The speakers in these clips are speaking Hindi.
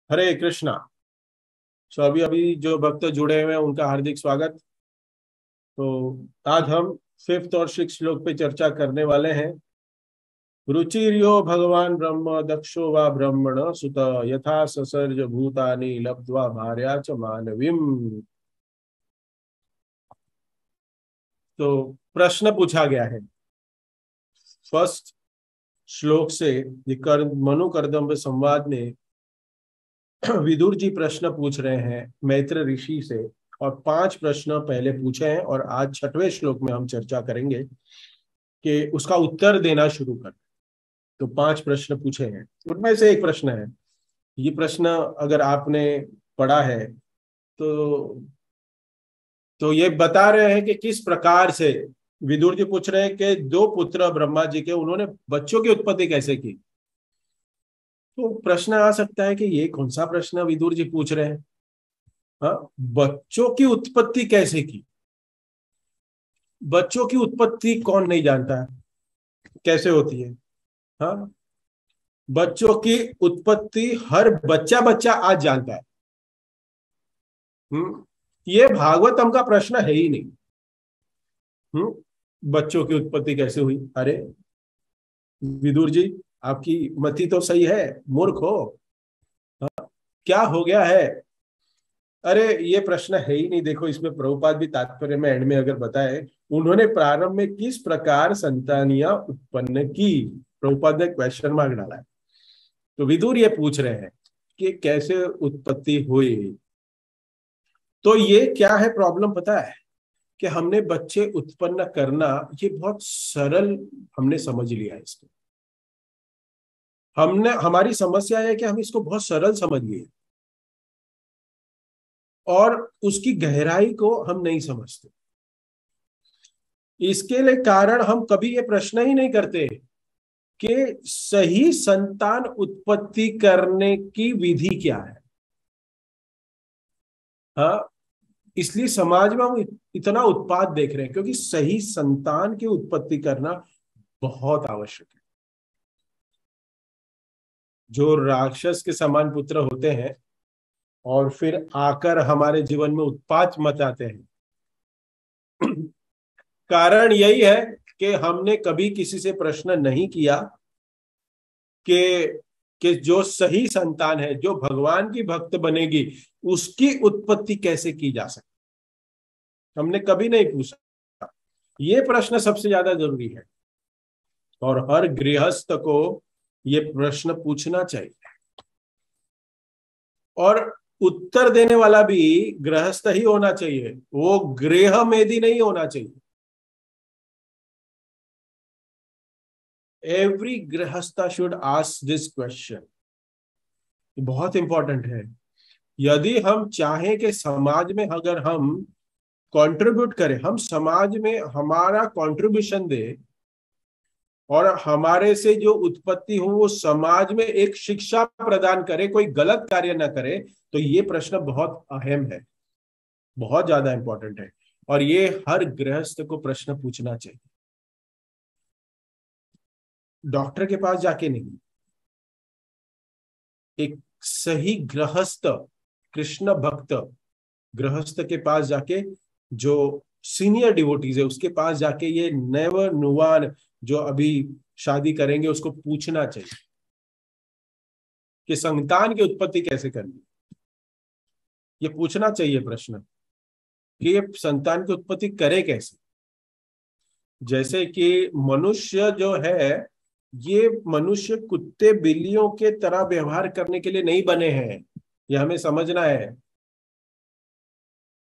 हरे कृष्णा। सो अभी अभी जो भक्त जुड़े हुए हैं उनका हार्दिक स्वागत। तो आज हम फिफ्थ और सिक्स श्लोक पे चर्चा करने वाले हैं। रुचिर्यो भगवान ब्रह्म दक्षो वा ब्रह्मण सुत यथा ससर्ज भूतानि लब्ध्वा भार्या च मानवीम। तो प्रश्न पूछा गया है फर्स्ट श्लोक से। ये मनु कर्दम्ब संवाद में विदुर जी प्रश्न पूछ रहे हैं मैत्र ऋषि से, और 5 प्रश्न पहले पूछे हैं और आज 6वें श्लोक में हम चर्चा करेंगे कि उसका उत्तर देना शुरू कर। तो 5 प्रश्न पूछे हैं, उनमें से एक प्रश्न है। ये प्रश्न अगर आपने पढ़ा है तो ये बता रहे हैं कि किस प्रकार से विदुर जी पूछ रहे हैं कि 2 पुत्र ब्रह्मा जी के, उन्होंने बच्चों की उत्पत्ति कैसे की। तो प्रश्न आ सकता है कि ये कौन सा प्रश्न विदुर जी पूछ रहे हैं। हाँ, बच्चों की उत्पत्ति कैसे की। बच्चों की उत्पत्ति कौन नहीं जानता है कैसे होती है। हाँ, बच्चों की उत्पत्ति हर बच्चा बच्चा आज जानता है। ये भागवतम का प्रश्न है ही नहीं। बच्चों की उत्पत्ति कैसे हुई। अरे विदुर जी, आपकी मति तो सही है, मूर्ख हो। क्या हो गया है। अरे ये प्रश्न है ही नहीं। देखो, इसमें प्रभुपाद भी तात्पर्य में एंड में अगर बताए, उन्होंने प्रारंभ में किस प्रकार संतानियां उत्पन्न की। प्रभुपाद ने क्वेश्चन मार्क डाला है। तो विदुर ये पूछ रहे हैं कि कैसे उत्पत्ति हुई। तो ये क्या है प्रॉब्लम पता है कि हमने बच्चे उत्पन्न करना ये बहुत सरल हमने समझ लिया है इसको। हमने, हमारी समस्या है कि हम इसको बहुत सरल समझ लिए और उसकी गहराई को हम नहीं समझते। इसके लिए कारण हम कभी ये प्रश्न ही नहीं करते कि सही संतान उत्पत्ति करने की विधि क्या है। हाँ, इसलिए समाज में हम इतना उत्पाद देख रहे हैं क्योंकि सही संतान की उत्पत्ति करना बहुत आवश्यक है। जो राक्षस के समान पुत्र होते हैं और फिर आकर हमारे जीवन में उत्पात मचाते हैं, कारण यही है कि हमने कभी किसी से प्रश्न नहीं किया कि जो सही संतान है, जो भगवान की भक्त बनेगी, उसकी उत्पत्ति कैसे की जा सकती। हमने कभी नहीं पूछा। ये प्रश्न सबसे ज्यादा जरूरी है और हर गृहस्थ को ये प्रश्न पूछना चाहिए और उत्तर देने वाला भी गृहस्थ ही होना चाहिए, वो गृह मेदी नहीं होना चाहिए। एवरी गृहस्थ शुड आस्क दिस क्वेश्चन। बहुत इंपॉर्टेंट है। यदि हम चाहें कि समाज में अगर हम कंट्रीब्यूट करें, हम समाज में हमारा कंट्रीब्यूशन दे और हमारे से जो उत्पत्ति हो वो समाज में एक शिक्षा प्रदान करे, कोई गलत कार्य ना करे, तो ये प्रश्न बहुत अहम है, बहुत ज्यादा इंपॉर्टेंट है और ये हर गृहस्थ को प्रश्न पूछना चाहिए। डॉक्टर के पास जाके नहीं, एक सही गृहस्थ, कृष्ण भक्त गृहस्थ के पास जाके, जो सीनियर डिवोटीज है उसके पास जाके, ये नेवर नुवान जो अभी शादी करेंगे उसको पूछना चाहिए कि संतान की उत्पत्ति कैसे करनी। ये पूछना चाहिए प्रश्न कि ये संतान की उत्पत्ति करे कैसे। जैसे कि मनुष्य जो है, ये मनुष्य कुत्ते बिल्लियों के तरह व्यवहार करने के लिए नहीं बने हैं, ये हमें समझना है।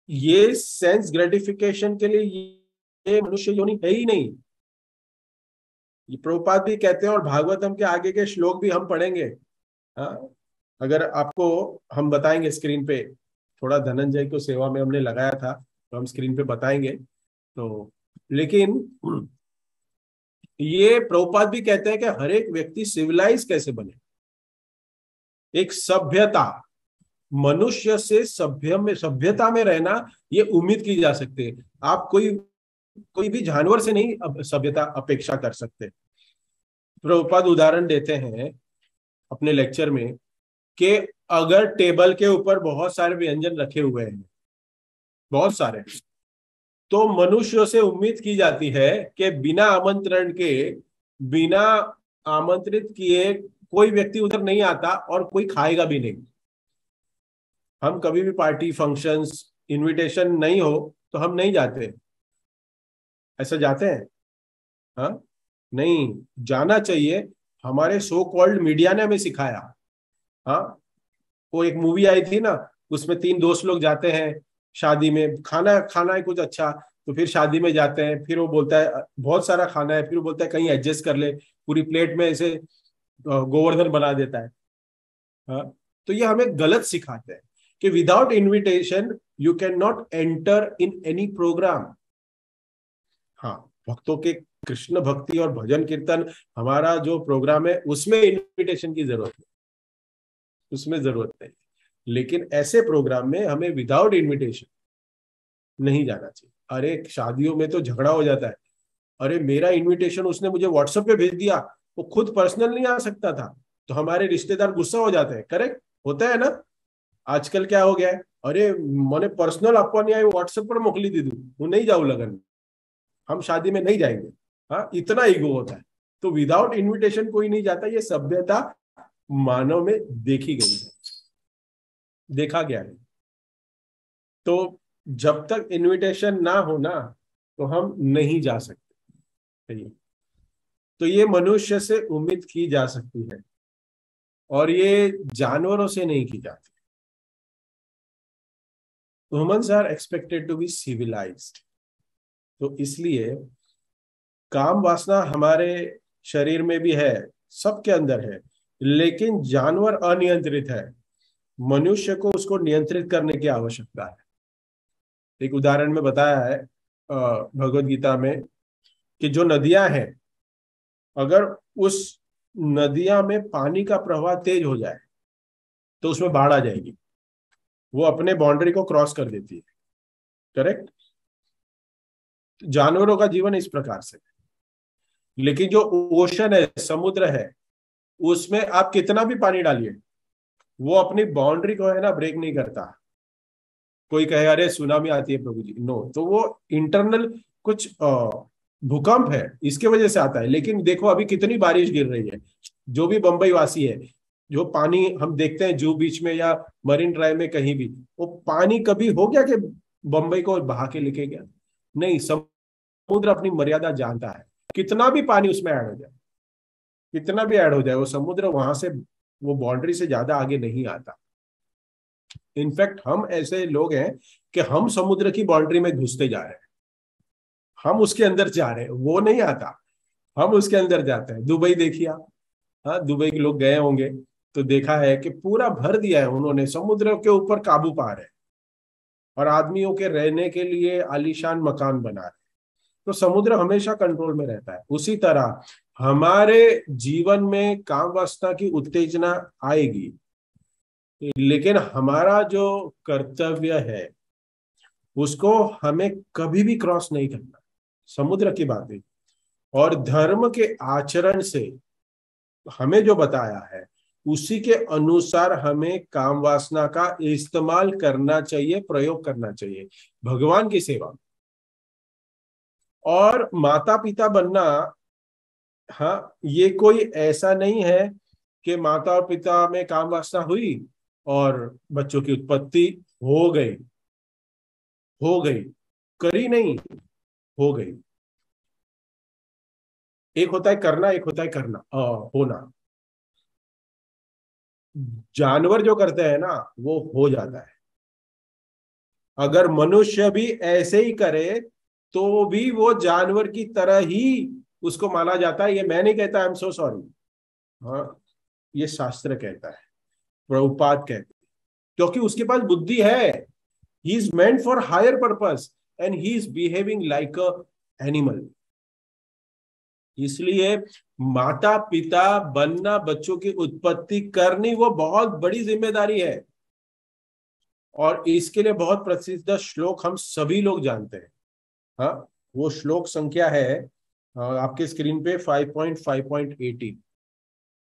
ये सेंस ग्रेटिफिकेशन के लिए ये मनुष्य योनि है ही नहीं। ये प्रभुपाद भी कहते हैं और भागवतम के आगे के श्लोक भी हम पढ़ेंगे। हाँ, अगर आपको हम बताएंगे स्क्रीन पे, थोड़ा धनंजय को सेवा में हमने लगाया था तो हम स्क्रीन पे बताएंगे। तो लेकिन ये प्रभुपाद भी कहते हैं कि हर एक व्यक्ति सिविलाइज कैसे बने, एक सभ्यता, मनुष्य से सभ्यता में रहना ये उम्मीद की जा सकती है। आप कोई कोई भी जानवर से नहीं सभ्यता अपेक्षा कर सकते। प्रभुपाद उदाहरण देते हैं अपने लेक्चर में कि अगर टेबल के ऊपर बहुत सारे व्यंजन रखे हुए हैं, बहुत सारे, तो मनुष्यों से उम्मीद की जाती है कि बिना आमंत्रण के, बिना आमंत्रित किए कोई व्यक्ति उधर नहीं आता और कोई खाएगा भी नहीं। हम कभी भी पार्टी फंक्शंस, इनविटेशन नहीं हो तो हम नहीं जाते। ऐसा जाते हैं? हाँ, नहीं जाना चाहिए। हमारे सो कॉल्ड मीडिया ने हमें सिखाया। हाँ, वो एक मूवी आई थी ना, उसमें तीन दोस्त लोग जाते हैं शादी में, खाना खाना है कुछ अच्छा, तो फिर शादी में जाते हैं, फिर वो बोलता है बहुत सारा खाना है, फिर वो बोलता है कहीं एडजस्ट कर ले, पूरी प्लेट में ऐसे गोवर्धन बना देता है। हाँ, तो ये हमें गलत सिखाते हैं कि without invitation you can not enter in any programme. हाँ, भक्तों के कृष्ण भक्ति और भजन कीर्तन, हमारा जो प्रोग्राम है उसमें इनविटेशन की जरूरत है, उसमें जरूरत नहीं। लेकिन ऐसे प्रोग्राम में हमें विदाउट इनविटेशन नहीं जाना चाहिए। अरे शादियों में तो झगड़ा हो जाता है, अरे मेरा इनविटेशन उसने मुझे व्हाट्सएप पे भेज दिया, वो खुद पर्सनल नहीं आ सकता था, तो हमारे रिश्तेदार गुस्सा हो जाते हैं। करेक्ट होता है ना? आजकल क्या हो गया है, अरे मैंने पर्सनल आपको नहीं आई, व्हाट्सएप पर मोकली दी, वो नहीं जाऊ लगन में, हम शादी में नहीं जाएंगे। हाँ, इतना ईगो होता है। तो विदाउट इनविटेशन कोई नहीं जाता, ये सभ्यता मानव में देखी गई है, देखा गया है। तो जब तक इनविटेशन ना हो ना, तो हम नहीं जा सकते। सही। तो ये मनुष्य से उम्मीद की जा सकती है और ये जानवरों से नहीं की जाती। Humans are expected to be civilised. तो इसलिए काम वासना हमारे शरीर में भी है, सबके अंदर है, लेकिन जानवर अनियंत्रित है। मनुष्य को उसको नियंत्रित करने की आवश्यकता है। एक उदाहरण में बताया है भगवत गीता में कि जो नदियां हैं, अगर उस नदियां में पानी का प्रवाह तेज हो जाए तो उसमें बाढ़ आ जाएगी, वो अपने बाउंड्री को क्रॉस कर देती है। करेक्ट? जानवरों का जीवन इस प्रकार से। लेकिन जो ओशन है, समुद्र है, उसमें आप कितना भी पानी डालिए, वो अपनी बाउंड्री को है ना ब्रेक नहीं करता। कोई कहे अरे सुनामी आती है प्रभु जी, नो, तो वो इंटरनल कुछ भूकंप है, इसके वजह से आता है। लेकिन देखो अभी कितनी बारिश गिर रही है। जो भी बंबई वासी है, जो पानी हम देखते हैं जूहू बीच में या मरीन ड्राइव में कहीं भी, वो पानी कभी हो गया कि बंबई को बहा के लेके गया? नहीं, समुद्र अपनी मर्यादा जानता है। कितना भी पानी उसमें ऐड हो जाए, कितना भी ऐड हो जाए, वो समुद्र वहां से, वो बाउंड्री से ज्यादा आगे नहीं आता। इनफैक्ट हम ऐसे लोग हैं कि हम समुद्र की बाउंड्री में घुसते जा रहे हैं, हम उसके अंदर जा रहे हैं, वो नहीं आता, हम उसके अंदर जाते हैं। दुबई देखिए आप, हाँ, दुबई के लोग गए होंगे तो देखा है कि पूरा भर दिया है उन्होंने, समुद्र के ऊपर काबू पा रहे हैं और आदमियों के रहने के लिए आलीशान मकान बना रहे हैं। तो समुद्र हमेशा कंट्रोल में रहता है। उसी तरह हमारे जीवन में काम वासना की उत्तेजना आएगी, लेकिन हमारा जो कर्तव्य है उसको हमें कभी भी क्रॉस नहीं करना। समुद्र की बात है। और धर्म के आचरण से हमें जो बताया है उसी के अनुसार हमें काम वासना का इस्तेमाल करना चाहिए, प्रयोग करना चाहिए भगवान की सेवा। और माता पिता बनना, हाँ, ये कोई ऐसा नहीं है कि माता और पिता में काम वासना हुई और बच्चों की उत्पत्ति हो गई, हो गई, करी नहीं, हो गई। एक होता है करना, एक होता है करना, होना। जानवर जो करते हैं ना, वो हो जाता है। अगर मनुष्य भी ऐसे ही करे तो भी वो जानवर की तरह ही उसको माना जाता है। ये मैं नहीं कहता, आई एम सो सॉरी। हाँ, ये शास्त्र कहता है, प्रभुपाद कहते हैं, क्योंकि उसके पास बुद्धि है। He is meant for higher purpose and he is behaving like a animal. इसलिए माता पिता बनना, बच्चों की उत्पत्ति करनी, वो बहुत बड़ी जिम्मेदारी है। और इसके लिए बहुत प्रसिद्ध श्लोक हम सभी लोग जानते हैं। हाँ, वो श्लोक संख्या है आपके स्क्रीन पे 5.5.18।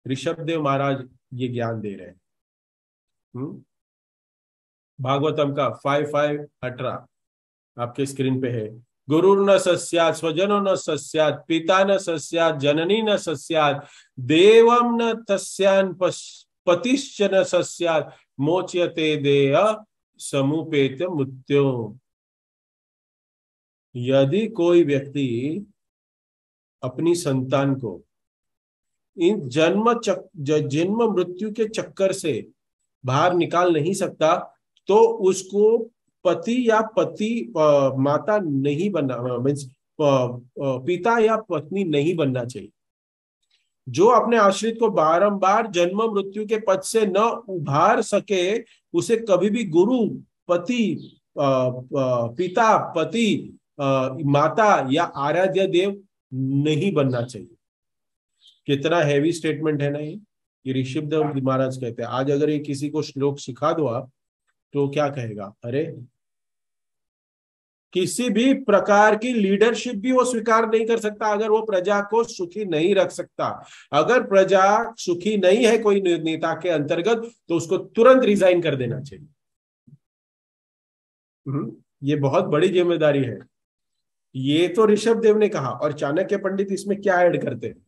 ऋषभ देव महाराज ये ज्ञान दे रहे हैं। भागवतम का 5:5-18 आपके स्क्रीन पे है। गुरु न सस्यात् स्वजनो न सस्यात् पिता न सस्यात् जननी न सस्यात् देवम न तस्यान् पतिश्च न सस्यात् मोच्यते देह समुपेत मृत्यो। यदि कोई व्यक्ति अपनी संतान को इन जन्म मृत्यु के चक्कर से बाहर निकाल नहीं सकता तो उसको पति या माता नहीं बनना, मीन्स पिता या पत्नी नहीं बनना चाहिए। जो अपने आश्रित को बारंबार जन्म मृत्यु के पद से न उभार सके उसे कभी भी गुरु, पति, पिता, पति, माता या आराध्य देव नहीं बनना चाहिए। कितना हैवी स्टेटमेंट है ना ये ऋषभदेव महाराज कहते हैं। आज अगर ये किसी को श्लोक सिखा दो आप तो क्या कहेगा, अरे किसी भी प्रकार की लीडरशिप भी वो स्वीकार नहीं कर सकता अगर वो प्रजा को सुखी नहीं रख सकता। अगर प्रजा सुखी नहीं है कोई नेता के अंतर्गत तो उसको तुरंत रिजाइन कर देना चाहिए। ये बहुत बड़ी जिम्मेदारी है। ये तो ऋषभदेव ने कहा। और चाणक्य पंडित इसमें क्या ऐड करते हैं?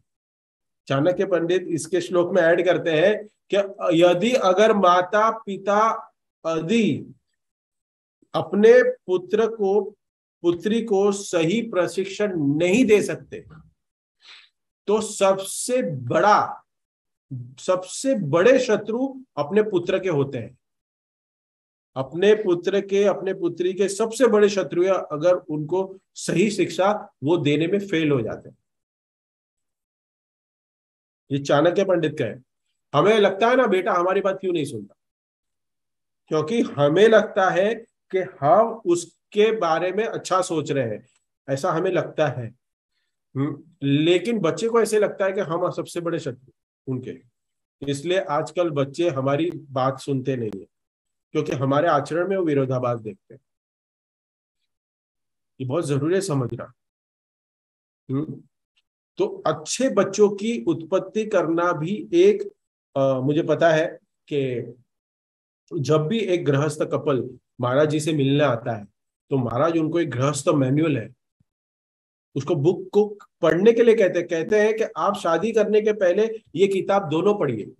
चाणक्य पंडित इसके श्लोक में ऐड करते हैं कि यदि अगर माता पिता आदि अपने पुत्री को सही प्रशिक्षण नहीं दे सकते तो सबसे बड़े शत्रु अपने पुत्र के होते हैं। अपने पुत्री के सबसे बड़े शत्रु अगर उनको सही शिक्षा वो देने में फेल हो जाते हैं। ये चाणक्य पंडित का है। हमें लगता है ना बेटा हमारी बात क्यों नहीं सुनता, क्योंकि हमें लगता है कि हम उसके बारे में अच्छा सोच रहे हैं, ऐसा हमें लगता है। लेकिन बच्चे को ऐसे लगता है कि हम सबसे बड़े शत्रु उनके। इसलिए आजकल बच्चे हमारी बात सुनते नहीं है क्योंकि हमारे आचरण में वो विरोधाभास देखते हैं। ये बहुत जरूरी है समझना। तो अच्छे बच्चों की उत्पत्ति करना भी एक मुझे पता है कि जब भी एक गृहस्थ कपल महाराज जी से मिलने आता है तो महाराज उनको एक गृहस्थ मैनुअल है, उसको बुक को पढ़ने के लिए कहते हैं कि आप शादी करने के पहले ये किताब दोनों पढ़िए,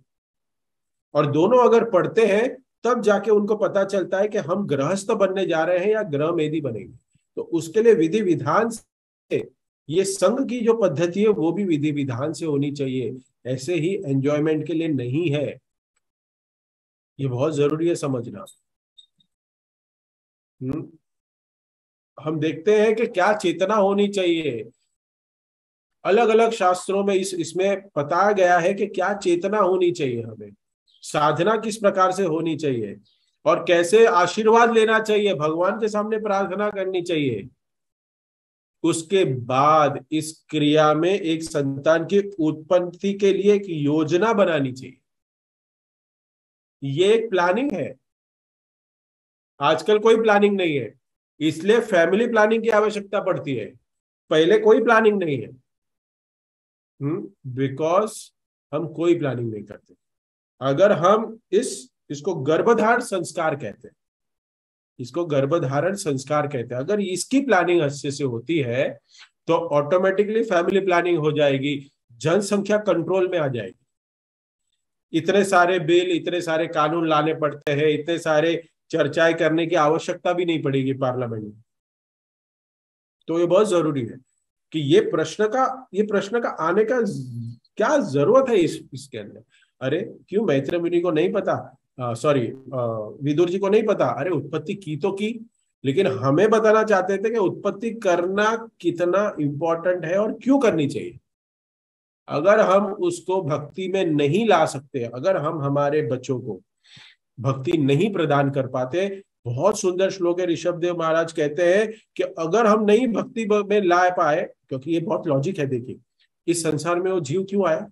और दोनों अगर पढ़ते हैं तब जाके उनको पता चलता है कि हम गृहस्थ बनने जा रहे हैं या गृहमेधी बनेंगे। तो उसके लिए विधि विधान से, ये संघ की जो पद्धति है वो भी विधि विधान से होनी चाहिए, ऐसे ही एंजॉयमेंट के लिए नहीं है। ये बहुत जरूरी है समझना। हम देखते हैं कि क्या चेतना होनी चाहिए। अलग अलग शास्त्रों में इसमें बताया गया है कि क्या चेतना होनी चाहिए, हमें साधना किस प्रकार से होनी चाहिए और कैसे आशीर्वाद लेना चाहिए, भगवान के सामने प्रार्थना करनी चाहिए। उसके बाद इस क्रिया में एक संतान की उत्पत्ति के लिए एक योजना बनानी चाहिए। ये एक प्लानिंग है। आजकल कोई प्लानिंग नहीं है, इसलिए फैमिली प्लानिंग की आवश्यकता पड़ती है। पहले कोई प्लानिंग नहीं है, बिकॉज हम कोई प्लानिंग नहीं करते। अगर हम इसको गर्भधारण संस्कार कहते हैं, इसको गर्भधारण संस्कार कहते हैं। अगर इसकी प्लानिंग अच्छे से होती है तो ऑटोमेटिकली फैमिली प्लानिंग हो जाएगी, जनसंख्या कंट्रोल में आ जाएगी। इतने सारे बिल, इतने सारे कानून लाने पड़ते हैं, इतने सारे चर्चाएं करने की आवश्यकता भी नहीं पड़ेगी पार्लियामेंट में। तो ये बहुत जरूरी है कि ये प्रश्न का आने का क्या जरूरत है इसके अंदर। अरे क्यों मैत्रेय मुनि को नहीं पता, सॉरी विदुर जी को नहीं पता? अरे उत्पत्ति की तो की, लेकिन हमें बताना चाहते थे कि उत्पत्ति करना कितना इंपॉर्टेंट है और क्यों करनी चाहिए। अगर हम उसको भक्ति में नहीं ला सकते, अगर हम हमारे बच्चों को भक्ति नहीं प्रदान कर पाते, बहुत सुंदर श्लोक है, ऋषभदेव महाराज कहते हैं कि अगर हम नहीं भक्ति में ला पाए, क्योंकि ये बहुत लॉजिक है, देखिए इस संसार में वो जीव क्यों आया?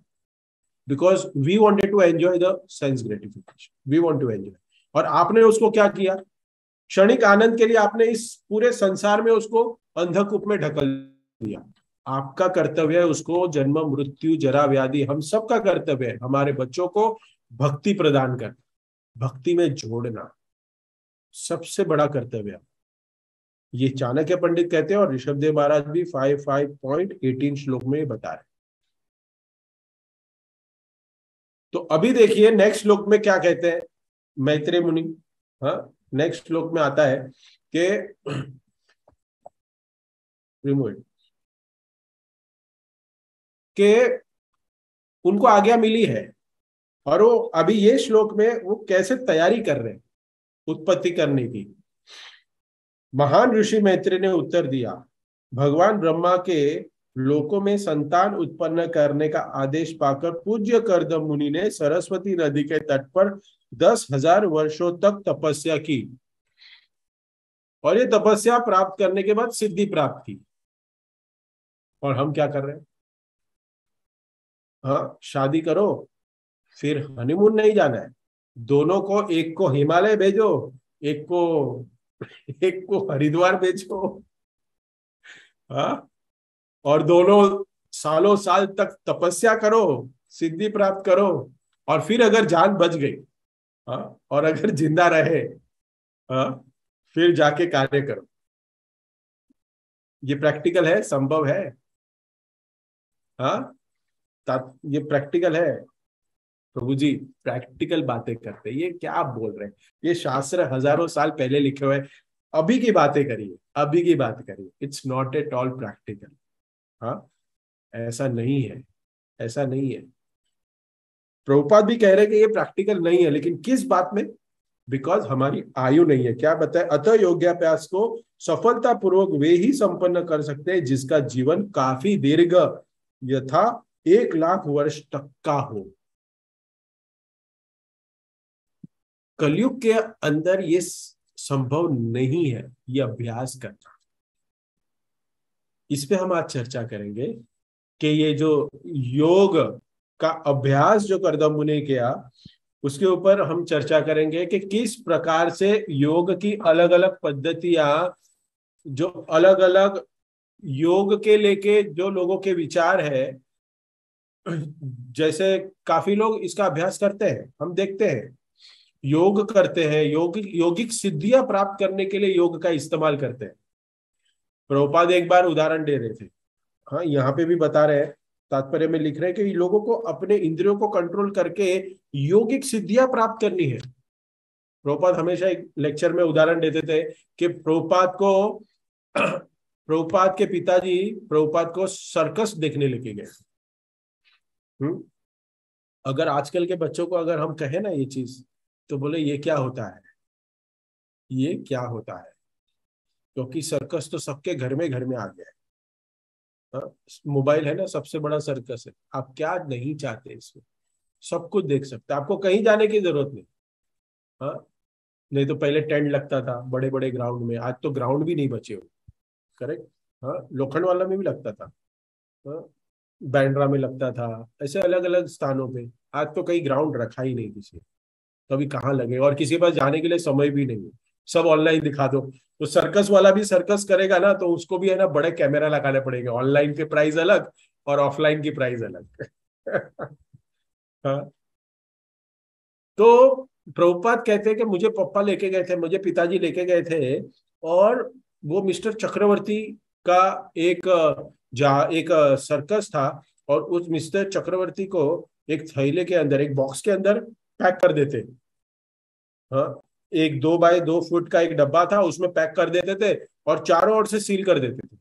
Because we wanted to enjoy the sense gratification, we want to enjoy. और आपने उसको क्या किया? क्षणिक आनंद के लिए आपने इस पूरे संसार में उसको अंधकूप में ढकल दिया। आपका कर्तव्य है उसको जन्म मृत्यु जरा व्याधि हम सबका कर्तव्य है हमारे बच्चों को भक्ति प्रदान करना। भक्ति में जोड़ना सबसे बड़ा कर्तव्य है। ये चाणक्य पंडित कहते हैं और ऋषभदेव महाराज भी 5.18 श्लोक में बता रहे। तो अभी देखिए नेक्स्ट श्लोक में क्या कहते हैं मैत्रेय मुनि। हाँ, नेक्स्ट श्लोक में आता है कि उनको आज्ञा मिली है और वो अभी ये श्लोक में वो कैसे तैयारी कर रहे हैं उत्पत्ति करने की। महान ऋषि मैत्री ने उत्तर दिया, भगवान ब्रह्मा के लोकों में संतान उत्पन्न करने का आदेश पाकर पूज्य कर्दम मुनि ने सरस्वती नदी के तट पर 10,000 वर्षों तक तपस्या की और ये तपस्या प्राप्त करने के बाद सिद्धि प्राप्त की। और हम क्या कर रहे हैं? हाँ, शादी करो फिर हनीमून नहीं जाना है, दोनों को, एक को हिमालय भेजो, एक को हरिद्वार भेजो। हाँ, और दोनों सालों साल तक तपस्या करो, सिद्धि प्राप्त करो, और फिर अगर जान बच गई, हाँ, और अगर जिंदा रहे, हाँ, फिर जाके कार्य करो। ये प्रैक्टिकल है, संभव है। हाँ, ये प्रैक्टिकल है। प्रभु जी प्रैक्टिकल बातें करते हैं, ये क्या आप बोल रहे हैं? ये शास्त्र हजारों साल पहले लिखे हुए, अभी की बातें करिए, अभी की बात करिए। It's not at all practical. हाँ, ऐसा नहीं है, ऐसा नहीं है। प्रभुपाद भी कह रहे हैं कि ये प्रैक्टिकल नहीं है, लेकिन किस बात में? बिकॉज हमारी आयु नहीं है। क्या बताए? अतः योगाभ्यास को सफलता पूर्वक वे ही संपन्न कर सकते हैं जिसका जीवन काफी दीर्घ यथा 1,00,000 वर्ष तक का हो। कलयुग के अंदर ये संभव नहीं है, ये अभ्यास करना। इस पे हम आज चर्चा करेंगे कि ये जो योग का अभ्यास जो कर्दम मुनि ने किया, उसके ऊपर हम चर्चा करेंगे कि किस प्रकार से योग की अलग अलग पद्धतियां, जो अलग अलग योग के लेके जो लोगों के विचार है, जैसे काफी लोग इसका अभ्यास करते हैं, हम देखते हैं योग करते हैं, योगिक सिद्धियां प्राप्त करने के लिए योग का इस्तेमाल करते हैं। प्रभुपाद एक बार उदाहरण दे रहे थे, हाँ, यहाँ पे भी बता रहे हैं, तात्पर्य में लिख रहे हैं कि लोगों को अपने इंद्रियों को कंट्रोल करके योगिक सिद्धियां प्राप्त करनी है। प्रभुपाद हमेशा एक लेक्चर में उदाहरण देते थे कि प्रभुपाद के पिताजी प्रभुपाद को सर्कस देखने लेके गए। अगर आजकल के बच्चों को अगर हम कहें ना ये चीज, तो बोले ये क्या होता है, ये क्या होता है? क्योंकि सर्कस तो सबके घर में आ गया है। मोबाइल है ना, सबसे बड़ा सर्कस है। आप क्या नहीं चाहते इसमें? सब कुछ देख सकते हैं, आपको कहीं जाने की जरूरत नहीं। हाँ, नहीं तो पहले टेंट लगता था बड़े बड़े ग्राउंड में, आज तो ग्राउंड भी नहीं बचे हो। करेक्ट। हाँ, लोखंड वाला में भी लगता था, हाँ, बैंड्रा में लगता था, ऐसे अलग अलग स्थानों पे। आज तो कहीं ग्राउंड रखा ही नहीं किसी, कभी कहाँ लगे, और किसी के पास जाने के लिए समय भी नहीं है, सब ऑनलाइन दिखा दो। तो सर्कस वाला भी सर्कस करेगा ना, तो उसको भी है ना बड़े कैमरा लगाने पड़ेंगे, ऑनलाइन के प्राइस अलग और ऑफलाइन की प्राइस अलग। हाँ, तो प्रभुपाद कहते हैं कि मुझे पापा लेके गए थे, मुझे पिताजी लेके गए थे, और वो मिस्टर चक्रवर्ती का एक एक सर्कस था, और उस मिस्टर चक्रवर्ती को एक थैले के अंदर, एक बॉक्स के अंदर पैक कर देते। हाँ, एक 2 बाय 2 फुट का एक डब्बा था, उसमें पैक कर देते थे और चारों ओर से सील कर देते थे,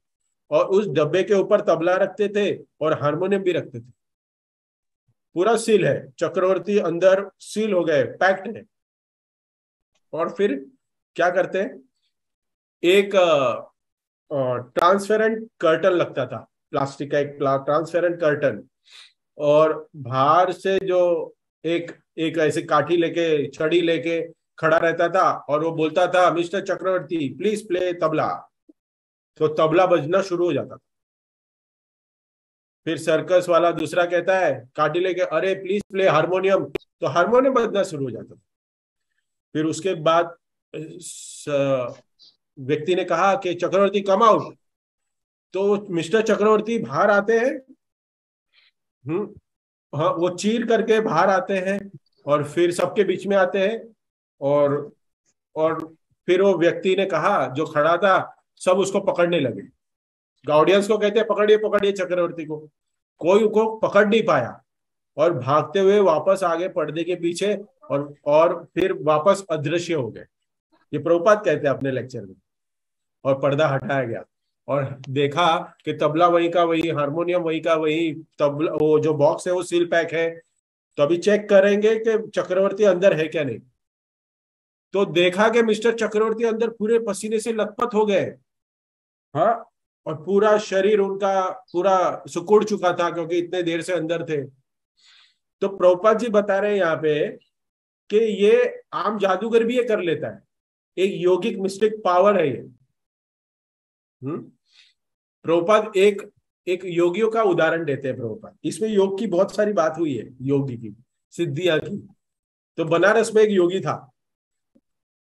और उस डब्बे के ऊपर तबला रखते थे और हारमोनियम भी रखते थे। पूरा सील है, चक्रवर्ती अंदर सील हो गए, पैक्ड है। और फिर क्या करते हैं, एक ट्रांसपेरेंट कर्टन लगता था, प्लास्टिक का एक ट्रांसपेरेंट कर्टन, और बाहर से जो एक एक ऐसे काठी लेके, छड़ी लेके खड़ा रहता था, और वो बोलता था, mister Chakraborty please play tabla. तो तबला बजना शुरू हो जाता था। फिर सर्कस वाला दूसरा कहता है काठी लेके, अरे प्लीज प्ले हारमोनियम, तो हारमोनियम बजना शुरू हो जाता था। फिर उसके बाद व्यक्ति ने कहा कि चक्रवर्ती कम आउट, तो मिस्टर चक्रवर्ती बाहर आते हैं। हाँ, वो चीर करके बाहर आते हैं और फिर सबके बीच में आते हैं, और और फिर वो व्यक्ति ने कहा, जो खड़ा था, सब उसको पकड़ने लगे। ऑडियंस को कहते हैं पकड़िए पकड़िए चक्रवर्ती को। कोई उसको पकड़ नहीं पाया और भागते हुए वापस आ गए पर्दे के पीछे, और फिर वापस अदृश्य हो गए। ये प्रभुपाद कहते हैं अपने लेक्चर में। और पर्दा हटाया गया और देखा कि तबला वही का वही, हारमोनियम वही का वही, तबला वो जो बॉक्स है वो सील पैक है। तो अभी चेक करेंगे कि चक्रवर्ती अंदर है क्या नहीं। तो देखा कि मिस्टर चक्रवर्ती अंदर पूरे पसीने से लथपथ हो गए। हाँ, और पूरा शरीर उनका पूरा सिकुड़ चुका था क्योंकि इतने देर से अंदर थे। तो प्रभुपाद जी बता रहे हैं यहाँ पे कि ये आम जादूगर भी ये कर लेता है, एक योगिक मिस्टिक पावर है ये। हम्म प्रभुपाद एक एक योगियों का उदाहरण देते हैं प्रभुपाद। इसमें योग की बहुत सारी बात हुई है, योगी की सिद्धियां की। तो बनारस में एक योगी था।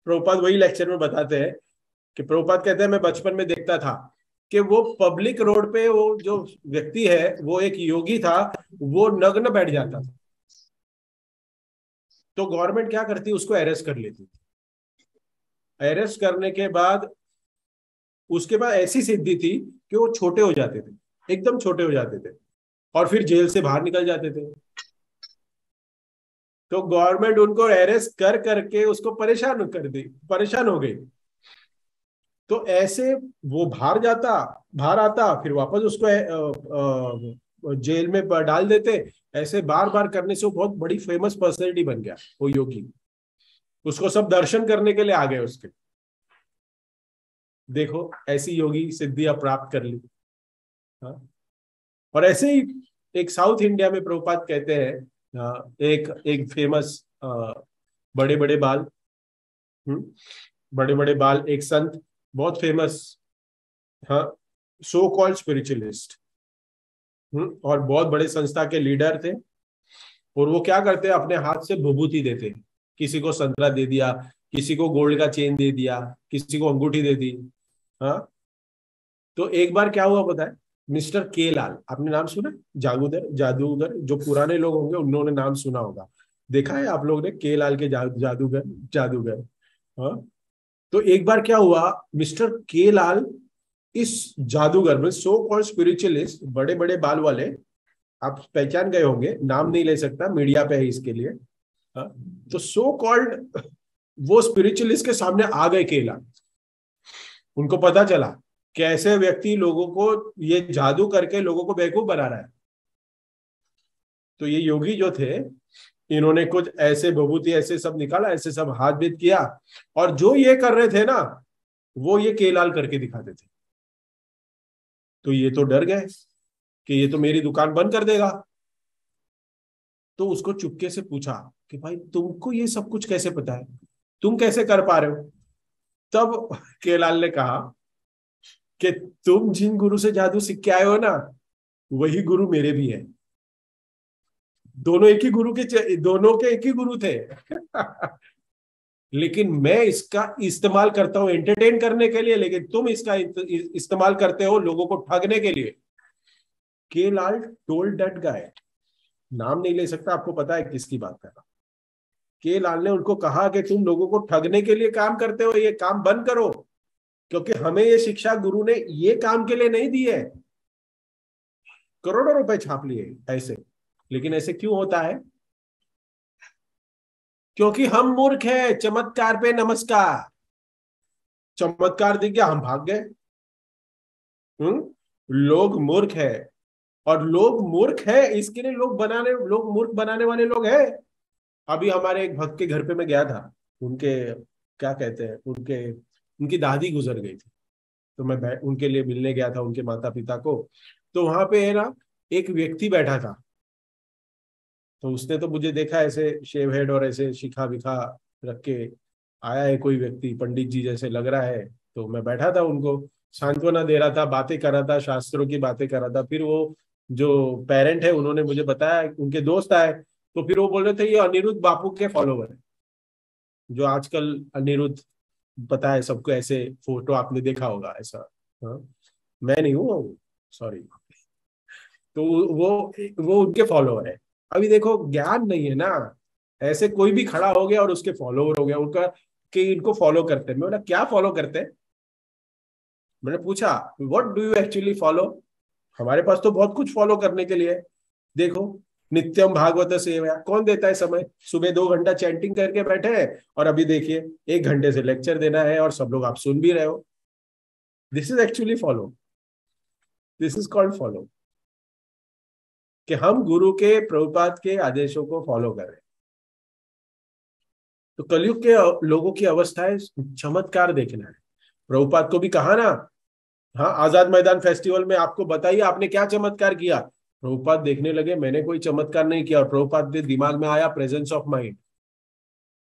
प्रभुपाद वही लेक्चर में बताते हैं कि प्रभुपाद कहते हैं मैं बचपन में देखता था कि वो पब्लिक रोड पे वो जो व्यक्ति है वो एक योगी था, वो नग्न बैठ जाता था। तो गवर्नमेंट क्या करती, उसको अरेस्ट कर लेती। अरेस्ट करने के बाद उसके बाद ऐसी सिद्धि थी कि वो छोटे हो जाते थे, एकदम छोटे हो जाते थे, और फिर जेल से बाहर निकल जाते थे। तो गवर्नमेंट उनको अरेस्ट कर करके उसको परेशान कर दी, परेशान हो गई। तो ऐसे वो बाहर आता, फिर वापस उसको जेल में डाल देते। ऐसे बार बार करने से वो बहुत बड़ी फेमस पर्सनैलिटी बन गया वो योगी। उसको सब दर्शन करने के लिए आ गए उसके। देखो ऐसी योगी सिद्धियां प्राप्त कर ली। हाँ। और ऐसे ही एक साउथ इंडिया में प्रभुपाद कहते हैं, एक एक फेमस बड़े बड़े बाल, बड़े बड़े बाल एक संत, बहुत फेमस, हाँ, सो कॉल्ड स्पिरिचुअलिस्ट, और बहुत बड़े संस्था के लीडर थे। और वो क्या करते हैं, अपने हाथ से विभूति देते हैं। किसी को संतरा दे दिया, किसी को गोल्ड का चेन दे दिया, किसी को अंगूठी दे दी। हाँ। तो एक बार क्या हुआ पता है, मिस्टर के लाल, आपने नाम सुना? जादूगर, जादूगर जो पुराने लोग होंगे उन्होंने नाम सुना होगा, देखा है आप लोग ने के लाल के जादूगर, जादूगर। हाँ। तो एक बार क्या हुआ, मिस्टर के लाल इस जादूगर में, सो कॉल्ड स्पिरिचुअलिस्ट, बड़े बड़े बाल वाले, आप पहचान गए होंगे, नाम नहीं ले सकता, मीडिया पे है इसके लिए। हाँ। तो सो कॉल्ड वो स्पिरिचुअलिस्ट के सामने आ गए केला। उनको पता चला कैसे व्यक्ति लोगों को ये जादू करके लोगों को बेवकूफ बना रहा है। तो ये योगी जो थे, इन्होंने कुछ ऐसे विभूति ऐसे सब निकाला, ऐसे सब हाथ बीत किया, और जो ये कर रहे थे ना, वो ये केलाल करके दिखाते थे। तो ये तो डर गए कि ये तो मेरी दुकान बंद कर देगा। तो उसको चुपके से पूछा कि भाई तुमको ये सब कुछ कैसे पता है, तुम कैसे कर पा रहे हो? तब केलाल ने कहा कि तुम जिन गुरु से जादू सीख के आए हो ना, वही गुरु मेरे भी है। दोनों एक ही गुरु के, दोनों के एक ही गुरु थे। लेकिन मैं इसका इस्तेमाल करता हूं एंटरटेन करने के लिए, लेकिन तुम इसका इस्तेमाल करते हो लोगों को ठगने के लिए। के लाल टोल्ड दैट गाय, नाम नहीं ले सकता, आपको पता है किसकी बात कर रहा। के लाल ने उनको कहा कि तुम लोगों को ठगने के लिए काम करते हो, ये काम बंद करो, क्योंकि हमें ये शिक्षा गुरु ने ये काम के लिए नहीं दी है। करोड़ों रुपए छाप लिए ऐसे। लेकिन ऐसे क्यों होता है? क्योंकि हम मूर्ख हैं। चमत्कार पे नमस्कार। चमत्कार दिख गया, हम भाग गए। लोग मूर्ख है, और लोग मूर्ख है इसके लिए लोग मूर्ख बनाने वाले लोग हैं। अभी हमारे एक भक्त के घर पे मैं गया था, उनके क्या कहते हैं, उनके उनकी दादी गुजर गई थी। तो मैं उनके लिए मिलने गया था, उनके माता पिता को। तो वहां पे है ना, एक व्यक्ति बैठा था। तो उसने तो मुझे देखा ऐसे शेव हेड और ऐसे शिखा विखा रख के आया है कोई व्यक्ति, पंडित जी जैसे लग रहा है। तो मैं बैठा था, उनको सांत्वना दे रहा था, बातें कर रहा था, शास्त्रों की बातें कर रहा था। फिर वो जो पेरेंट है उन्होंने मुझे बताया, उनके दोस्त आए। तो फिर वो बोल रहे थे ये अनिरुद्ध बापू के फॉलोवर है, जो आजकल अनिरुद्ध, पता है सबको, ऐसे फोटो आपने देखा होगा ऐसा। हाँ, मैं नहीं हूँ, सॉरी। तो वो उनके फॉलोवर है। अभी देखो ज्ञान नहीं है ना, ऐसे कोई भी खड़ा हो गया और उसके फॉलोवर हो गया उनका कि इनको फॉलो करते हैं। मैं बोला क्या फॉलो करते हैं? मैंने पूछा what do you actually follow? हमारे पास तो बहुत कुछ फॉलो करने के लिए है। देखो, नित्यम भागवत सेवा कौन देता है समय? सुबह 2 घंटा चैंटिंग करके बैठे हैं और अभी देखिए 1 घंटे से लेक्चर देना है और सब लोग आप सुन भी रहे हो। This is actually follow, this is called follow, कि हम गुरु के प्रभुपाद के आदेशों को फॉलो कर रहे हैं। तो कलयुग के लोगों की अवस्था है चमत्कार देखना है। प्रभुपाद को भी कहा ना, हाँ, आजाद मैदान फेस्टिवल में आपको बताइए आपने क्या चमत्कार किया। प्रभुपाद देखने लगे मैंने कोई चमत्कार नहीं किया, और प्रभुपाद के दिमाग में आया प्रेजेंस ऑफ माइंड।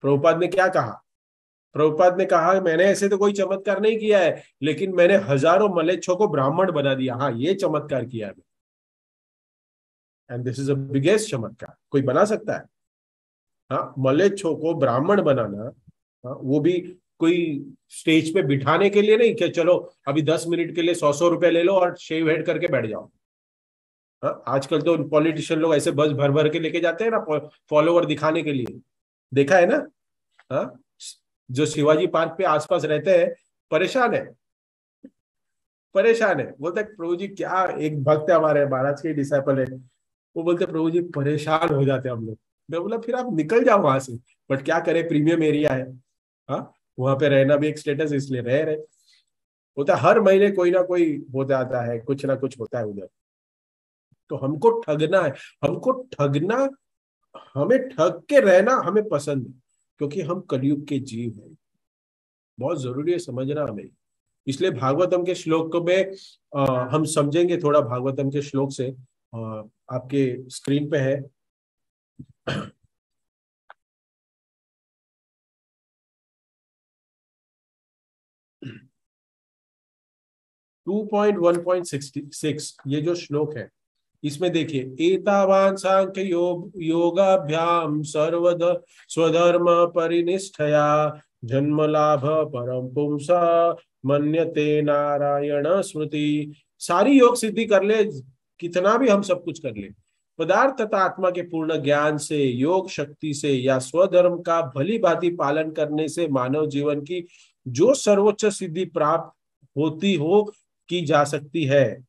प्रभुपाद ने क्या कहा? प्रभुपाद ने कहा मैंने ऐसे तो कोई चमत्कार नहीं किया है, लेकिन मैंने हजारों मलेच्छों को ब्राह्मण बना दिया, हाँ ये चमत्कार किया है। And this is a biggest चमत्कार कोई बना सकता है। हाँ, मलेच्छों को ब्राह्मण बनाना, हाँ, वो भी कोई स्टेज पे बिठाने के लिए नहीं कि चलो अभी 10 मिनट के लिए 100-100 रुपए ले लो और शेव हेड करके बैठ जाओ। हाँ, आजकल तो पॉलिटिशियन लोग ऐसे बस भर भर के लेके जाते हैं ना फॉलोवर दिखाने के लिए, देखा है ना? हाँ, जो शिवाजी पार्क पे आसपास रहते हैं परेशान है, परेशान है। बोलते हैं प्रभु जी क्या, एक भक्त है हमारे महाराज के डिसाइपल है, वो बोलते प्रभु जी परेशान हो जाते हैं हम लोग। मैं बोला फिर आप निकल जाओ वहां से, बट क्या करें प्रीमियम एरिया है। हाँ, वहां पे रहना भी एक स्टेटस, इसलिए रह रहे। होता है, हर महीने कोई ना कोई हो जाता है, कुछ ना कुछ होता है उधर। तो हमको ठगना है, हमको ठगना, हमें ठग के रहना हमें पसंद है, क्योंकि हम कलयुग के जीव हैं। बहुत जरूरी है समझना हमें। इसलिए भागवतम के श्लोक में हम समझेंगे थोड़ा भागवतम के श्लोक से। आपके स्क्रीन पे है। 2.1.66 ये जो श्लोक है, इसमें देखिए एतावान सांख्य योगाभ्याम सर्वद स्वधर्म परिनिष्ठया जन्म लाभ परम पुंसा मन्यते नारायण स्मृति। सारी योग सिद्धि कर ले, कितना भी हम सब कुछ कर ले, पदार्थ तथा आत्मा के पूर्ण ज्ञान से, योग शक्ति से या स्वधर्म का भली भांति पालन करने से मानव जीवन की जो सर्वोच्च सिद्धि प्राप्त होती हो की जा सकती है,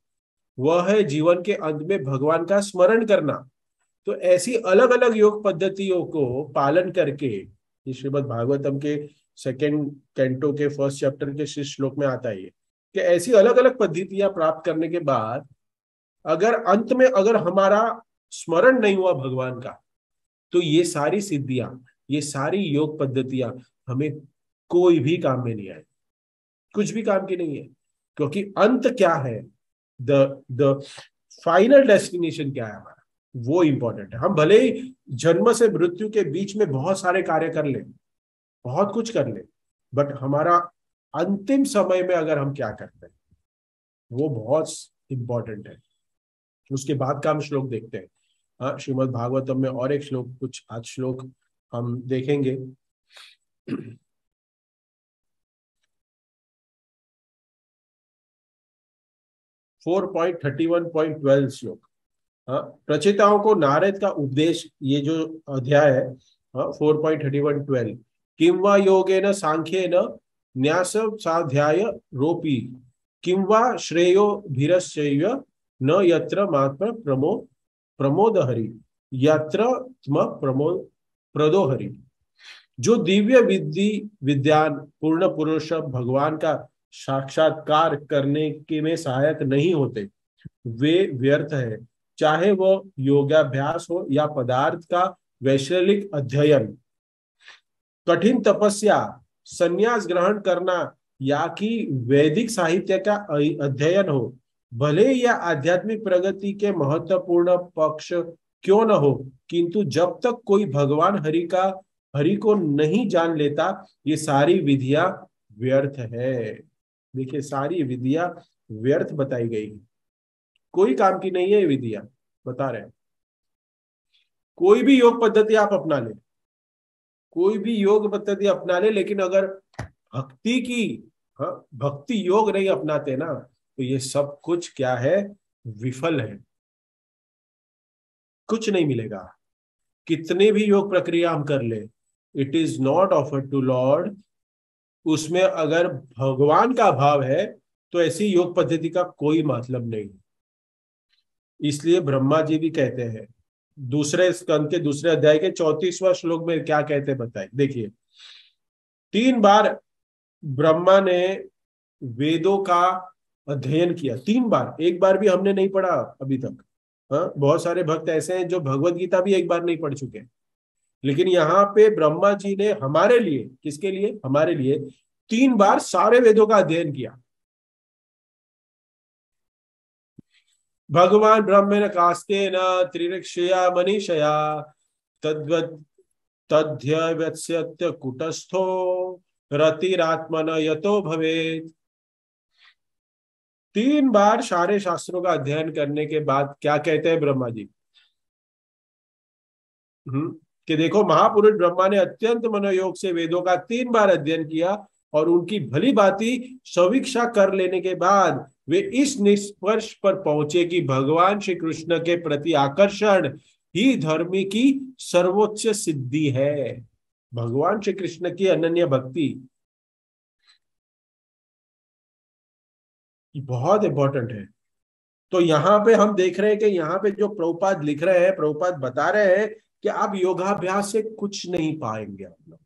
वह है जीवन के अंत में भगवान का स्मरण करना। तो ऐसी अलग अलग योग पद्धतियों को पालन करके, ये श्रीमद् भागवतम के सेकेंड कैंटो के फर्स्ट चैप्टर के शीर्ष श्लोक में आता है कि ऐसी अलग अलग पद्धतियां प्राप्त करने के बाद अगर अंत में अगर हमारा स्मरण नहीं हुआ भगवान का, तो ये सारी सिद्धियां, ये सारी योग पद्धतियां हमें कोई भी काम में नहीं आए, कुछ भी काम की नहीं है। क्योंकि अंत क्या है, द द फाइनल डेस्टिनेशन क्या है हमारा, वो इंपॉर्टेंट है। हम भले ही जन्म से मृत्यु के बीच में बहुत सारे कार्य कर ले, बहुत कुछ कर ले, बट हमारा अंतिम समय में अगर हम क्या करते हैं वो बहुत इंपॉर्टेंट है। उसके बाद का हम श्लोक देखते हैं। श्रीमद् भागवतम में और एक श्लोक, कुछ आज श्लोक हम देखेंगे। 4.31.12 श्लोक। हाँ, प्रचेताओं को नारद का उपदेश, ये जो अध्याय है, हाँ, 4.31.12। किम वा योगेन सांख्येन न्यास साध्याय रोपी किम वा श्रेयो भीरश्चैव न यत्र मात्म प्रमोद हरि यत्र त्म प्रमोद प्रदो हरि। जो दिव्य विद्यान पूर्ण पुरुष भगवान का साक्षात्कार करने के में सहायक नहीं होते, वे व्यर्थ है। चाहे वो योगाभ्यास हो या पदार्थ का वैश्विक अध्ययन, कठिन तपस्या, संन्यास ग्रहण करना, या कि वैदिक साहित्य का अध्ययन हो, भले या आध्यात्मिक प्रगति के महत्वपूर्ण पक्ष क्यों न हो, किंतु जब तक कोई भगवान हरि को नहीं जान लेता, ये सारी विधियां व्यर्थ है। देखिए सारी विधियां व्यर्थ बताई गई है, कोई काम की नहीं है ये विधियां, बता रहे हैं। कोई भी योग पद्धति आप अपना ले, कोई भी योग पद्धति अपना ले, लेकिन अगर भक्ति की, हाँ, भक्ति योग नहीं अपनाते ना, तो ये सब कुछ क्या है, विफल है, कुछ नहीं मिलेगा। कितनी भी योग प्रक्रिया हम कर ले, it is not offered to Lord. उसमें अगर भगवान का भाव है तो ऐसी योग पद्धति का कोई मतलब नहीं। इसलिए ब्रह्मा जी भी कहते हैं, दूसरे स्कंद के दूसरे अध्याय के 34वां श्लोक में क्या कहते हैं बताए, देखिए। 3 बार ब्रह्मा ने वेदों का अध्ययन किया, 3 बार, एक बार भी हमने नहीं पढ़ा अभी तक। हाँ, बहुत सारे भक्त ऐसे हैं जो भगवत गीता भी एक बार नहीं पढ़ चुके, लेकिन यहाँ पे ब्रह्मा जी ने हमारे लिए, किसके लिए, हमारे लिए 3 बार सारे वेदों का अध्ययन किया। भगवान ब्रह्मेण कास्तेन त्रिऋक्षया मनीषया तद्वत् तद्ध्यवत्स्यत्य कुटस्थो रतिरात्मन यतो भवेत्। 3 बार सारे शास्त्रों का अध्ययन करने के बाद क्या कहते हैं ब्रह्मा जी, कि देखो, महापुरुष ब्रह्मा ने अत्यंत मनोयोग से वेदों का 3 बार अध्ययन किया और उनकी भली भांति समीक्षा कर लेने के बाद वे इस निष्कर्ष पर पहुंचे कि भगवान श्री कृष्ण के प्रति आकर्षण ही धर्म की सर्वोच्च सिद्धि है। भगवान श्री कृष्ण की अनन्य भक्ति बहुत इंपॉर्टेंट है। तो यहाँ पे हम देख रहे हैं कि यहाँ पे जो प्रभुपाद लिख रहे हैं, प्रभुपाद बता रहे हैं कि आप योगाभ्यास से कुछ नहीं पाएंगे आप लोग।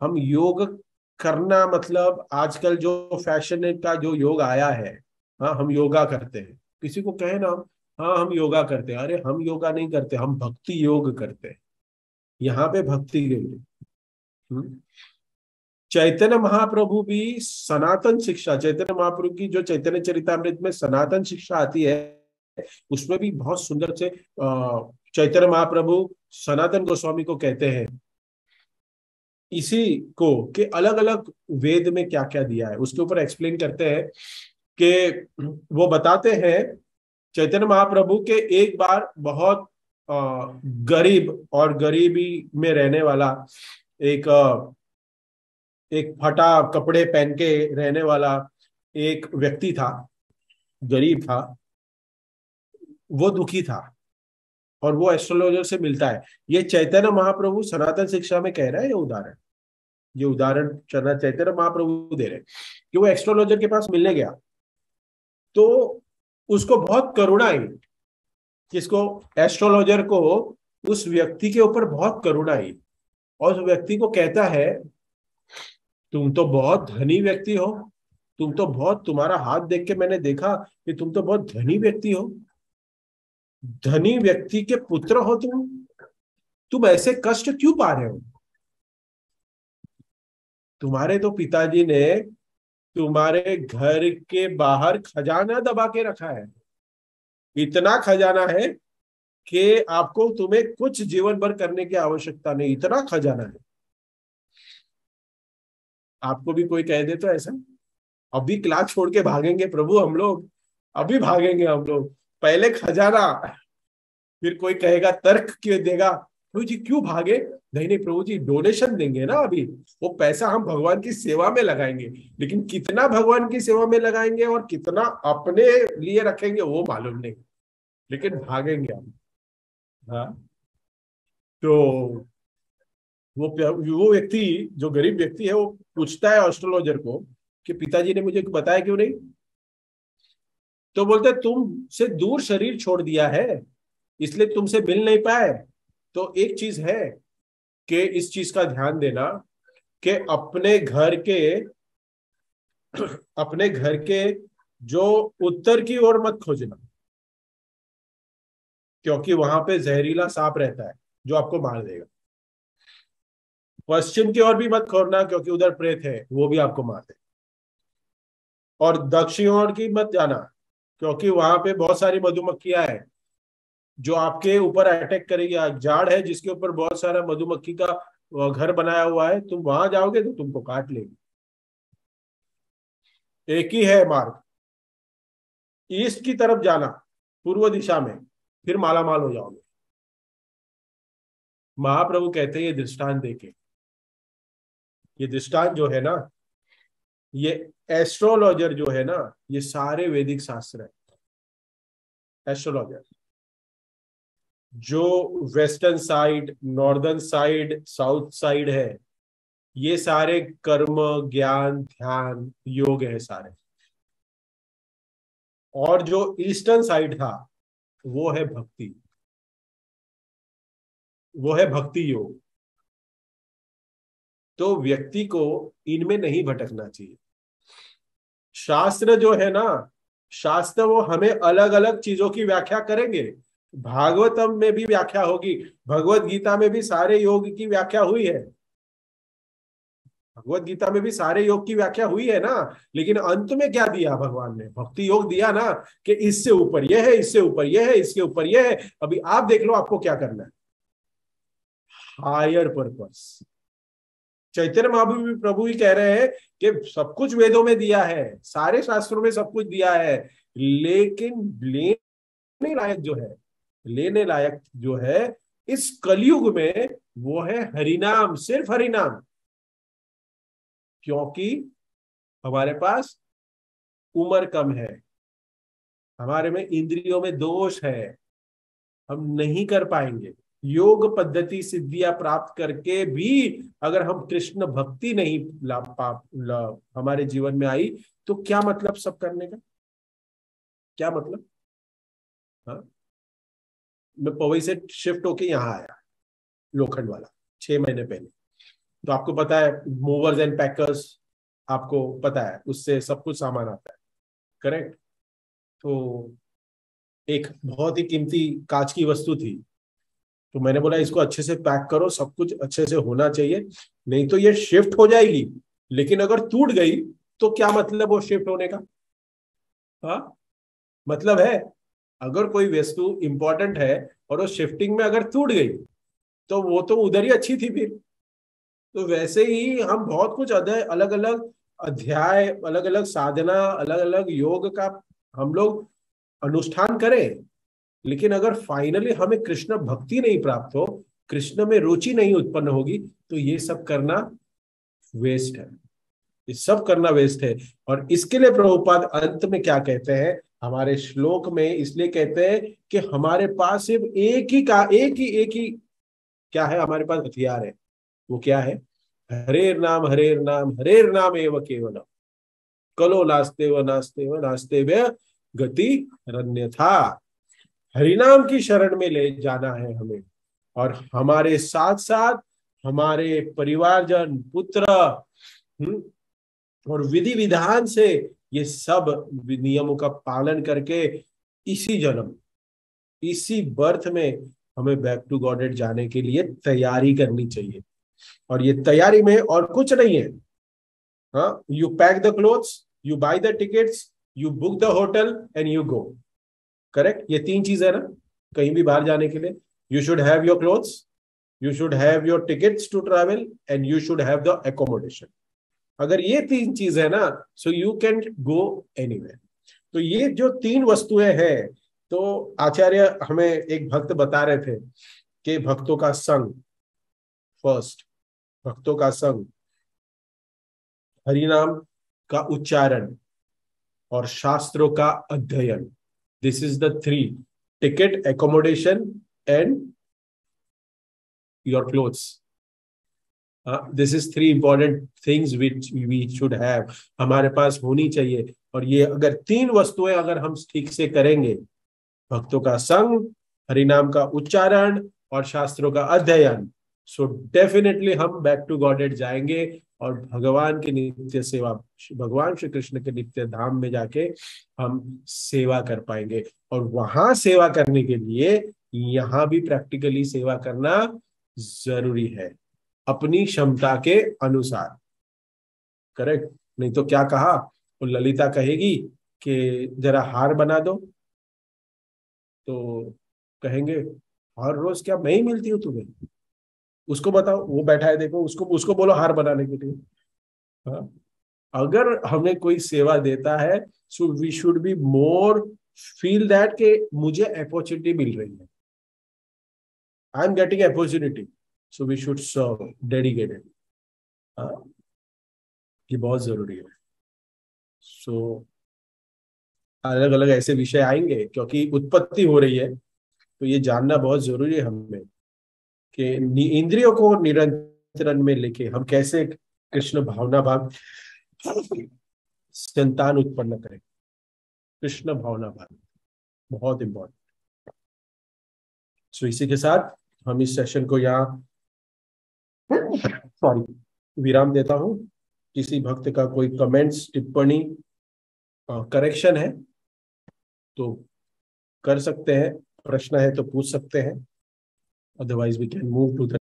हम योग करना मतलब आजकल जो फैशन का जो योग आया है, हाँ हम योगा करते हैं, किसी को कहे ना, हाँ हम योगा करते हैं, अरे हम योगा नहीं करते, हम भक्ति योग करते हैं। यहाँ पे भक्ति योग। चैतन्य महाप्रभु भी सनातन शिक्षा, चैतन्य महाप्रभु की जो चैतन्य चरितामृत में सनातन शिक्षा आती है, उसमें भी बहुत सुंदर से चैतन्य महाप्रभु सनातन गोस्वामी को कहते हैं इसी को, कि अलग अलग वेद में क्या क्या दिया है उसके ऊपर एक्सप्लेन करते हैं। कि वो बताते हैं चैतन्य महाप्रभु के एक बार बहुत गरीब और गरीबी में रहने वाला एक एक फटा कपड़े पहन के रहने वाला एक व्यक्ति था, गरीब था, वो दुखी था और वो एस्ट्रोलॉजर से मिलता है। ये चैतन्य महाप्रभु सनातन शिक्षा में कह रहा है, ये उदाहरण चैतन्य महाप्रभु दे रहे हैं कि वो एस्ट्रोलॉजर के पास मिलने गया तो उसको बहुत करुणा आई, किसको, एस्ट्रोलॉजर को, उस व्यक्ति के ऊपर बहुत करुणा आई और उस व्यक्ति को कहता है तुम तो बहुत धनी व्यक्ति हो, तुम तो बहुत, तुम्हारा हाथ देख के मैंने देखा कि तुम तो बहुत धनी व्यक्ति हो, धनी व्यक्ति के पुत्र हो तुम ऐसे कष्ट क्यों पा रहे हो? तुम्हारे तो पिताजी ने तुम्हारे घर के बाहर खजाना दबा के रखा है, इतना खजाना है कि आपको, तुम्हें कुछ जीवन भर करने की आवश्यकता नहीं, इतना खजाना है। आपको भी कोई कह दे तो ऐसा, अभी क्लास छोड़ के भागेंगे प्रभु हम लोग, अभी भागेंगे हम लोग, पहले खजाना, फिर कोई कहेगा तर्क क्यों देगा, प्रभु जी क्यों भागे, नहीं नहीं प्रभु जी डोनेशन देंगे ना, अभी वो पैसा हम भगवान की सेवा में लगाएंगे, लेकिन कितना भगवान की सेवा में लगाएंगे और कितना अपने लिए रखेंगे वो मालूम नहीं, लेकिन भागेंगे हम। हाँ, तो वो व्यक्ति, जो गरीब व्यक्ति है, वो पूछता है एस्ट्रोलॉजर को कि पिताजी ने मुझे बताया क्यों नहीं? तो बोलते तुमसे दूर शरीर छोड़ दिया है इसलिए तुमसे मिल नहीं पाए। तो एक चीज है कि इस चीज का ध्यान देना कि अपने घर के जो उत्तर की ओर मत खोजना, क्योंकि वहां पे जहरीला सांप रहता है जो आपको मार देगा। पश्चिम की ओर भी मत खोजना क्योंकि उधर प्रेत है, वो भी आपको मार देगा। और दक्षिण ओर की मत जाना क्योंकि वहां पे बहुत सारी मधुमक्खियां हैं जो आपके ऊपर अटैक करेगी। झाड़ है जिसके ऊपर बहुत सारा मधुमक्खी का घर बनाया हुआ है, तुम वहां जाओगे तो तुमको काट लेगी। एक ही है मार्ग, ईस्ट की तरफ जाना, पूर्व दिशा में, फिर मालामाल हो जाओगे। महाप्रभु कहते हैं ये दृष्टांत देके, ये दृष्टांत जो है ना, ये एस्ट्रोलॉजर जो है ना, ये सारे वैदिक शास्त्र है। एस्ट्रोलॉजर जो western side, northern side, south side है, ये सारे कर्म, ज्ञान, ध्यान, योग है सारे। और जो ईस्टर्न साइड था वो है भक्ति, वो है भक्ति योग। तो व्यक्ति को इनमें नहीं भटकना चाहिए। शास्त्र जो है ना, शास्त्र वो हमें अलग अलग चीजों की व्याख्या करेंगे। भागवतम में भी व्याख्या होगी, भगवत गीता में भी सारे योग की व्याख्या हुई है, भगवत गीता में भी सारे योग की व्याख्या हुई है ना। लेकिन अंत में क्या दिया भगवान ने? भक्ति योग दिया ना, कि इससे ऊपर यह है, इससे ऊपर यह है, इसके ऊपर यह है। अभी आप देख लो आपको क्या करना है। Higher purpose. चैतन्य महाप्रभु भी प्रभु ही कह रहे हैं कि सब कुछ वेदों में दिया है, सारे शास्त्रों में सब कुछ दिया है, लेकिन लेने लायक जो है, लेने लायक जो है इस कलयुग में, वो है हरिनाम, सिर्फ हरिनाम। क्योंकि हमारे पास उम्र कम है, हमारे में इंद्रियों में दोष है, हम नहीं कर पाएंगे। योग पद्धति सिद्धियां प्राप्त करके भी अगर हम कृष्ण भक्ति नहीं हमारे जीवन में आई, तो क्या मतलब सब करने का? क्या मतलब? हाँ, मैं पवई से शिफ्ट होके यहाँ आया, लोखंड वाला, 6 महीने पहले। तो आपको पता है मूवर्स एंड पैकर्स, आपको पता है उससे सब कुछ सामान आता है, करेक्ट? तो एक बहुत ही कीमती कांच की वस्तु थी, तो मैंने बोला इसको अच्छे से पैक करो, सब कुछ अच्छे से होना चाहिए, नहीं तो ये शिफ्ट हो जाएगी। लेकिन अगर टूट गई तो क्या मतलब वो शिफ्ट होने का? हाँ, मतलब है, अगर कोई वस्तु इंपॉर्टेंट है और वो शिफ्टिंग में अगर टूट गई तो वो तो उधर ही अच्छी थी फिर। तो वैसे ही हम बहुत कुछ अलग अलग अध्याय, अलग अलग साधना, अलग अलग योग का हम लोग अनुष्ठान करें, लेकिन अगर फाइनली हमें कृष्ण भक्ति नहीं प्राप्त हो, कृष्ण में रुचि नहीं उत्पन्न होगी, तो ये सब करना वेस्ट है, ये सब करना वेस्ट है। और इसके लिए प्रभुपाद अंत में क्या कहते हैं हमारे श्लोक में? इसलिए कहते हैं कि हमारे पास सिर्फ एक ही क्या है, हमारे पास हथियार है। वो क्या है? हरेर नाम, हरेर नाम, हरेर नाम एव केवलम, कलो नास्ते व गति रण्य था। हरिनाम की शरण में ले जाना है हमें, और हमारे साथ साथ हमारे परिवारजन, पुत्र, और विधि विधान से ये सब नियमों का पालन करके इसी जन्म, इसी बर्थ में हमें बैक टू गॉडेड जाने के लिए तैयारी करनी चाहिए। और ये तैयारी में और कुछ नहीं है। हाँ, you pack the clothes, you by the tickets, you book the hotel and you go. Correct? ये 3 चीज है ना कहीं भी बाहर जाने के लिए। You should have your clothes, you should have your tickets to travel, and you should have the accommodation. अगर ये 3 चीज है ना, so you can go anywhere. तो ये जो 3 वस्तुएं हैं, तो आचार्य हमें एक भक्त बता रहे थे कि भक्तों का संग, फर्स्ट भक्तों का संग, हरिनाम का उच्चारण, और शास्त्रों का अध्ययन। This is the 3: ticket, accommodation and your clothes. This is 3 important things which we should have, हमारे पास होनी चाहिए। और ये अगर 3 वस्तुएं अगर हम ठीक से करेंगे, भक्तों का संग, हरिनाम का उच्चारण और शास्त्रों का अध्ययन, सो डेफिनेटली हम बैक टू गॉडेड जाएंगे, और भगवान की नित्य सेवा, भगवान श्री कृष्ण के नित्य धाम में जाके हम सेवा कर पाएंगे। और वहां सेवा करने के लिए यहाँ भी प्रैक्टिकली सेवा करना जरूरी है, अपनी क्षमता के अनुसार। करेक्ट? नहीं तो क्या कहा, वो ललिता कहेगी कि जरा हार बना दो, तो कहेंगे हर रोज क्या मैं ही मिलती हूँ तुम्हें? उसको बताओ, वो बैठा है देखो, उसको उसको बोलो हार बनाने के लिए। हाँ? अगर हमें कोई सेवा देता है, so we should be more feel that के मुझे अपॉर्चुनिटी मिल रही है, I am getting opportunity, so we should serve dedicated. ये बहुत जरूरी है। सो अलग अलग ऐसे विषय आएंगे, क्योंकि उत्पत्ति हो रही है, तो ये जानना बहुत जरूरी है हमें कि इंद्रियों को नियंत्रण में लेके हम कैसे कृष्ण भावना भाव संतान उत्पन्न करें। कृष्ण भावना भाव बहुत इंपॉर्टेंट। सो इसी के साथ हम इस सेशन को यहाँ सॉरी विराम देता हूँ। किसी भक्त का कोई कमेंट्स, टिप्पणी, करेक्शन है तो कर सकते हैं, प्रश्न है तो पूछ सकते हैं, otherwise we can move to the